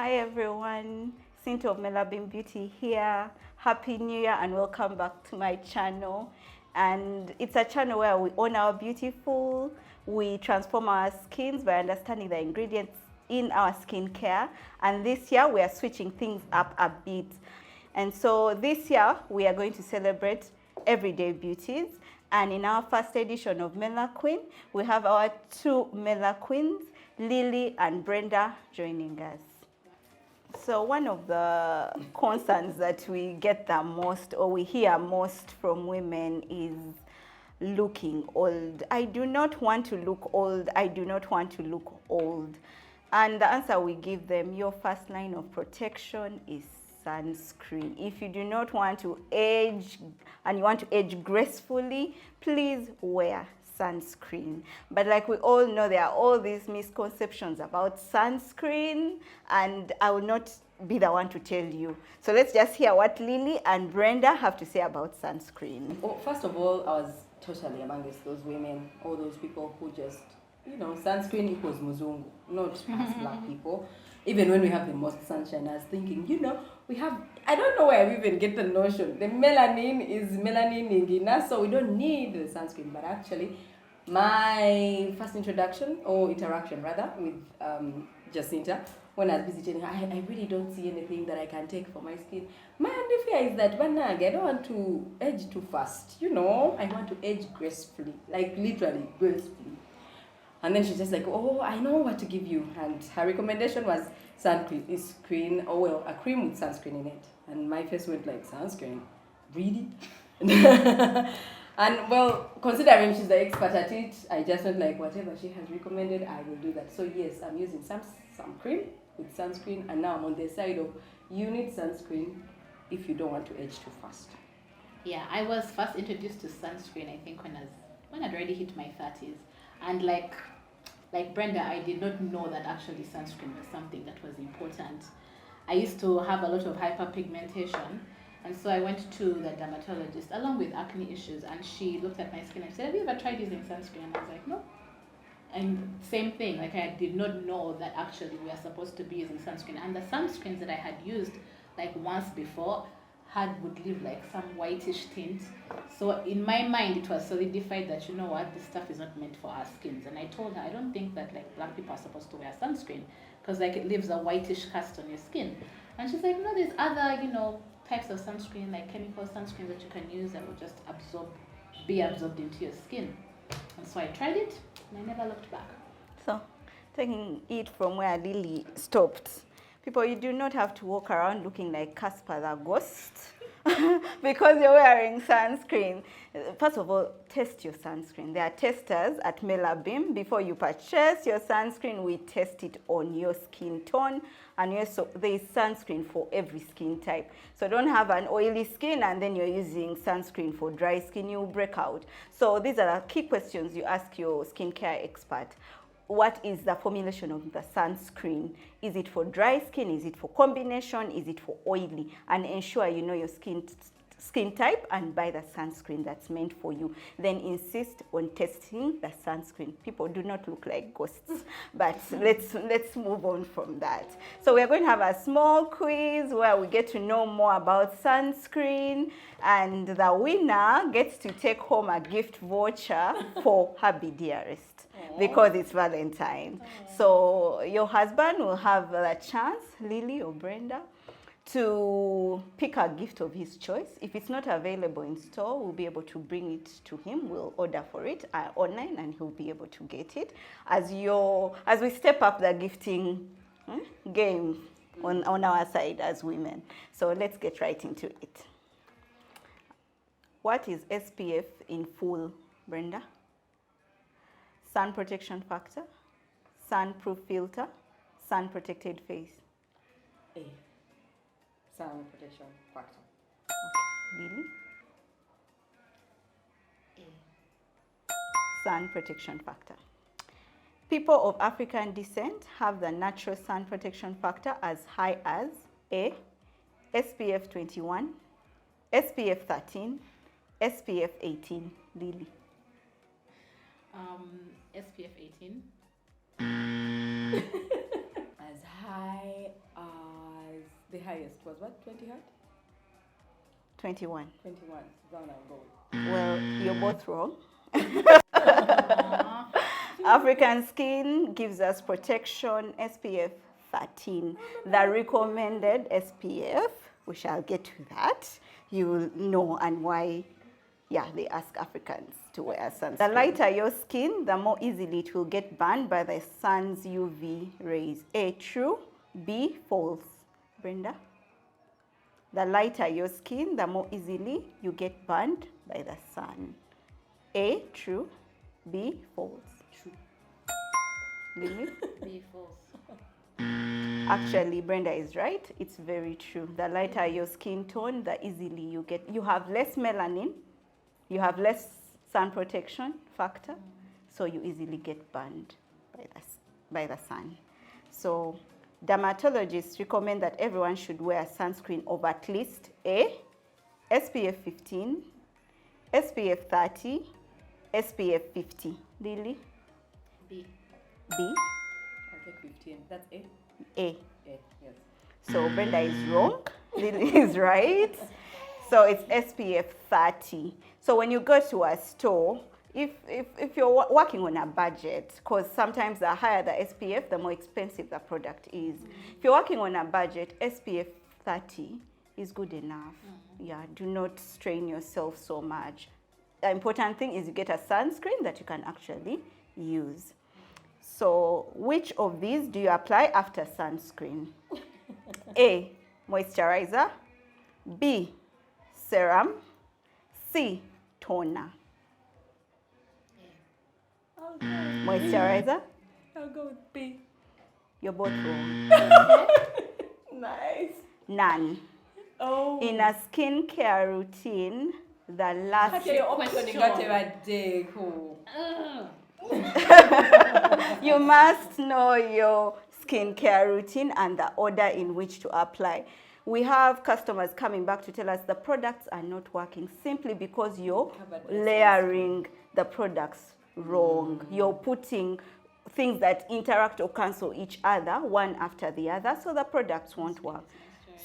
Hi everyone, Cinta of Mellabeam Beauty here. Happy New Year and welcome back to my channel. And it's a channel where we own our beautiful, we transform our skins by understanding the ingredients in our skincare. And this year we are switching things up a bit. And so this year we are going to celebrate everyday beauties. And in our first edition of MellaQueen, we have our two MellaQueens, Lilly and Brenda, joining us. So one of the concerns that we get the most or we hear most from women is looking old. I do not want to look old. I do not want to look old. And the answer we give them, your first line of protection is sunscreen. If you do not want to age and you want to age gracefully, please wear sunscreen. But like we all know, there are all these misconceptions about sunscreen, and I will not be the one to tell you. So let's just hear what Lilly and Brenda have to say about sunscreen. Well, first of all, I was totally amongst those women, all those people who just, sunscreen equals muzungu, not us black people. Even when we have the most sunshine, I was thinking, I don't know where we even get the notion. The melanin is melanin in us, so we don't need the sunscreen. But actually, my first introduction, or interaction rather, with Jacinta, when I was visiting her, I really don't see anything that I can take for my skin. My only fear is that I don't want to age too fast. I want to age gracefully, like literally gracefully. And then she's just like, oh, I know what to give you. And her recommendation was sunscreen, a cream with sunscreen in it. And my face went like, sunscreen? Really? And well, considering she's the expert at it, I just went like, whatever she has recommended, I will do that. So yes, I'm using some cream with sunscreen, and now I'm on the side of you need sunscreen if you don't want to age too fast. Yeah, I was first introduced to sunscreen, I think, when I'd already hit my 30s. And like Brenda, I did not know that actually sunscreen was something that was important. I used to have a lot of hyperpigmentation, and so I went to the dermatologist along with acne issues, and she looked at my skin and said, have you ever tried using sunscreen? And I was like, no. And same thing, like I did not know that actually we are supposed to be using sunscreen. And the sunscreens that I had used like once before would leave like some whitish tint. So in my mind, it was solidified that, this stuff is not meant for our skins. And I told her, I don't think that like black people are supposed to wear sunscreen because like it leaves a whitish cast on your skin. And she's like, no, there's other, types of sunscreen, like chemical sunscreen that you can use that will just be absorbed into your skin. And so I tried it and I never looked back. So taking it from where Lilly stopped, people, you do not have to walk around looking like Casper the Ghost because you're wearing sunscreen. First of all, test your sunscreen. There are testers at Mellabeam. Before you purchase your sunscreen, we test it on your skin tone. And also, there is sunscreen for every skin type. So don't have an oily skin and then you're using sunscreen for dry skin, you'll break out. So these are the key questions you ask your skincare expert. What is the formulation of the sunscreen? Is it for dry skin? Is it for combination? Is it for oily? And ensure you know your skin type and buy the sunscreen that's meant for you. Then insist on testing the sunscreen. People do not look like ghosts, but let's move on from that. So we're going to have a small quiz where we get to know more about sunscreen, and the winner gets to take home a gift voucher for her dearest. Because it's Valentine. So your husband will have the chance, Lilly or Brenda, to pick a gift of his choice. If it's not available in store, we'll be able to bring it to him. We'll order for it online and he'll be able to get it. As we step up the gifting game on our side as women. So let's get right into it. What is SPF in full, Brenda? Sun protection factor, sun-proof filter, sun-protected face. A. Sun protection factor. Lilly? A. Sun protection factor. People of African descent have the natural sun protection factor as high as A. SPF 21, SPF 13, SPF 18. Lilly? SPF 18. As high high as the highest was what? 20 hertz? 21. 21. Down and go. Well, you're both wrong. Aw. African skin gives us protection SPF 13. The recommended SPF, we shall get to that. You will know and why, yeah, they ask Africans to wear sunscreen. The lighter your skin, the more easily it will get burned by the sun's UV rays. A, true. B, false. Brenda? The lighter your skin, the more easily you get burned by the sun. A, true. B, false. True. Lily? Be false. Actually, Brenda is right. It's very true. The lighter your skin tone, the easily you have less melanin, you have less sun protection factor, so you easily get burned by the sun. So dermatologists recommend that everyone should wear sunscreen of at least A, SPF 15, SPF 30, SPF 50. Lily? B. B? I'll take 15. That's A? A. A, yes. So Brenda is wrong, Lily is right. So it's SPF 30. So when you go to a store, if you're working on a budget, because sometimes the higher the SPF, the more expensive the product is. If you're working on a budget, SPF 30 is good enough. Yeah, do not strain yourself so much. The important thing is you get a sunscreen that you can actually use. So which of these do you apply after sunscreen? A, moisturizer. B, serum. C, toner. I'll go, Moisturizer? I'll go with B. You're both wrong. Nice. None. Oh. In a skincare routine, the last... Hata hiyo option Question. ingatewa day. Oh. Ugh. You must know your skincare routine and the order in which to apply. We have customers coming back to tell us the products are not working simply because you're layering the products wrong. You're putting things that interact or cancel each other one after the other, so the products won't work.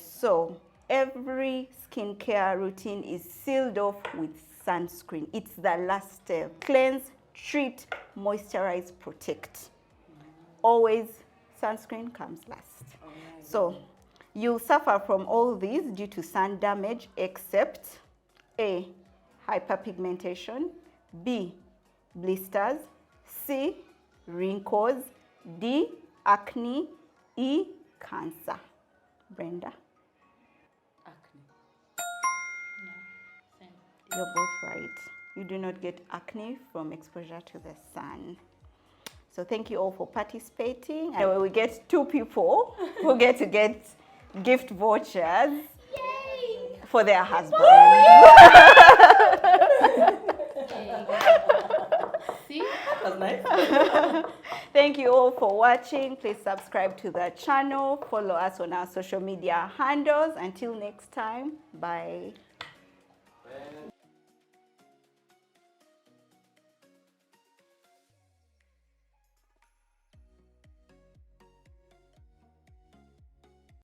So every skincare routine is sealed off with sunscreen. It's the last step. Cleanse, treat, moisturize, protect. Always sunscreen comes last. So you'll suffer from all these due to sun damage except A, hyperpigmentation, B, blisters, C, wrinkles, D, acne, E, cancer. Brenda? Acne. No, same. You're both right. You do not get acne from exposure to the sun. So thank you all for participating. And we get 2 people who get to get gift vouchers for their husbands. See? That was nice. Thank you all for watching. Please subscribe to the channel. Follow us on our social media handles. Until next time, bye.